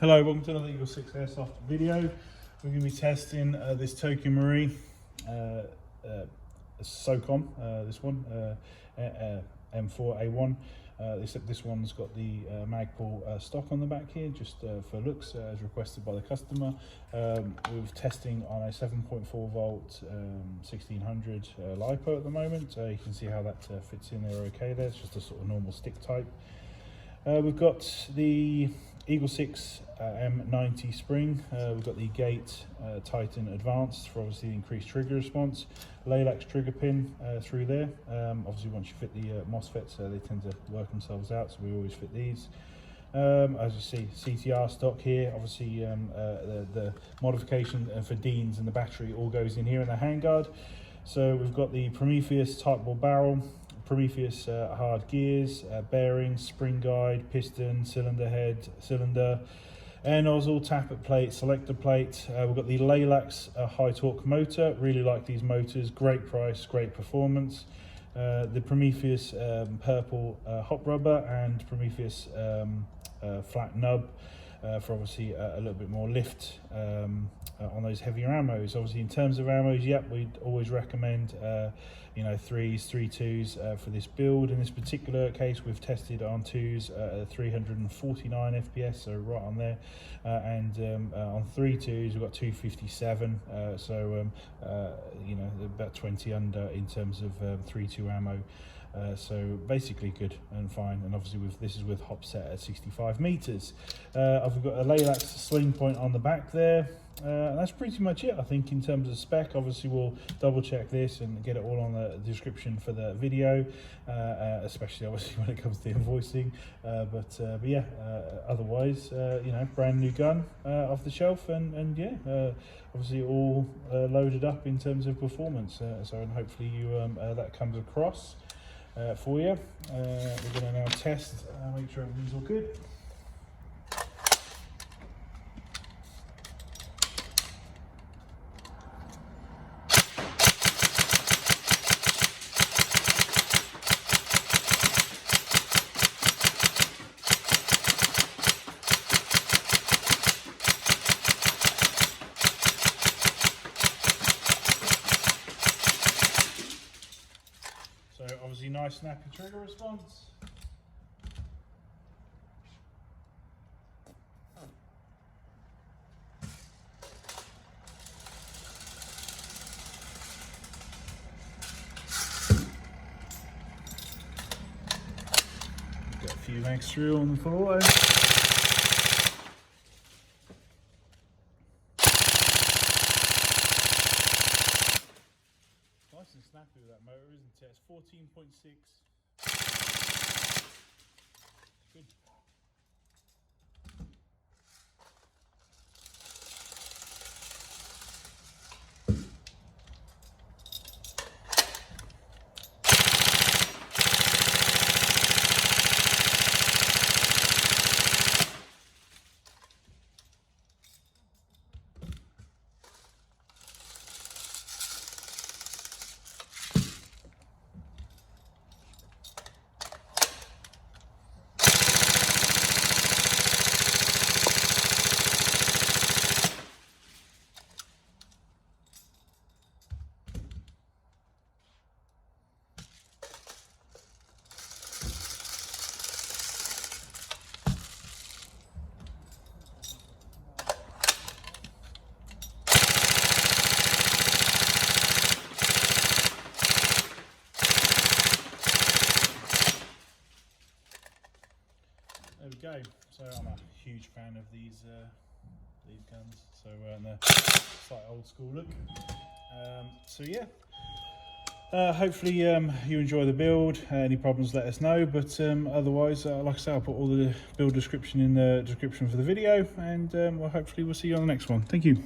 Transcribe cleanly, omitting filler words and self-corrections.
Hello, welcome to another EagleSIX Airsoft video. We're going to be testing this Socom Socom, this one, M4A1. Except this one's got the Magpul stock on the back here, just for looks, as requested by the customer. We're testing on a 7.4 volt 1600 Lipo at the moment. You can see how that fits in there okay there. It's just a sort of normal stick type. We've got the EagleSIX M90 spring. We've got the Gate Titan Advanced for obviously the increased trigger response. Laylax Trigger Pin through there. Obviously once you fit the Mosfets, they tend to work themselves out, so we always fit these. As you see, CTR stock here. Obviously the modification for Deans and the battery all goes in here in the handguard. So we've got the Prometheus Tightbore barrel, Prometheus hard gears, bearings, SpringGuide, piston, cylinder head, cylinder, air nozzle, tappet plate, selector plate. We've got the Laylax high torque motor. Really like these motors. Great price, great performance. The Prometheus purple hop rubber and Prometheus flat nub for obviously a little bit more lift on those heavier ammos. Obviously in terms of ammos, yep, we'd always recommend you know, 3s, 3.2s for this build. In this particular case, we've tested on 2s at 349 FPS, so right on there, and on 3.2s we've got 257, so you know, about 20 under in terms of 3.2 ammo. So basically good and fine, and obviously this is with hop set at 65 meters. I've got a Laylax sling point on the back there. And that's pretty much it, I think, in terms of spec. Obviously we'll double check this and get it all on the description for the video, especially obviously when it comes to invoicing, but yeah, otherwise you know, brand new gun off the shelf, and yeah, obviously all loaded up in terms of performance, so and hopefully you that comes across for you. We're going to now test, make sure everything's all good. So obviously nice snappy trigger response. Got a few mags through on the full auto. Nice and snappy with that motor, isn't it? It's 14.6. Good. There we go. So I'm a huge fan of these guns. So and a slight old school look. So yeah. Hopefully you enjoy the build. Any problems, let us know. But otherwise, like I say, I'll put all the build description in the description for the video, and well, hopefully we'll see you on the next one. Thank you.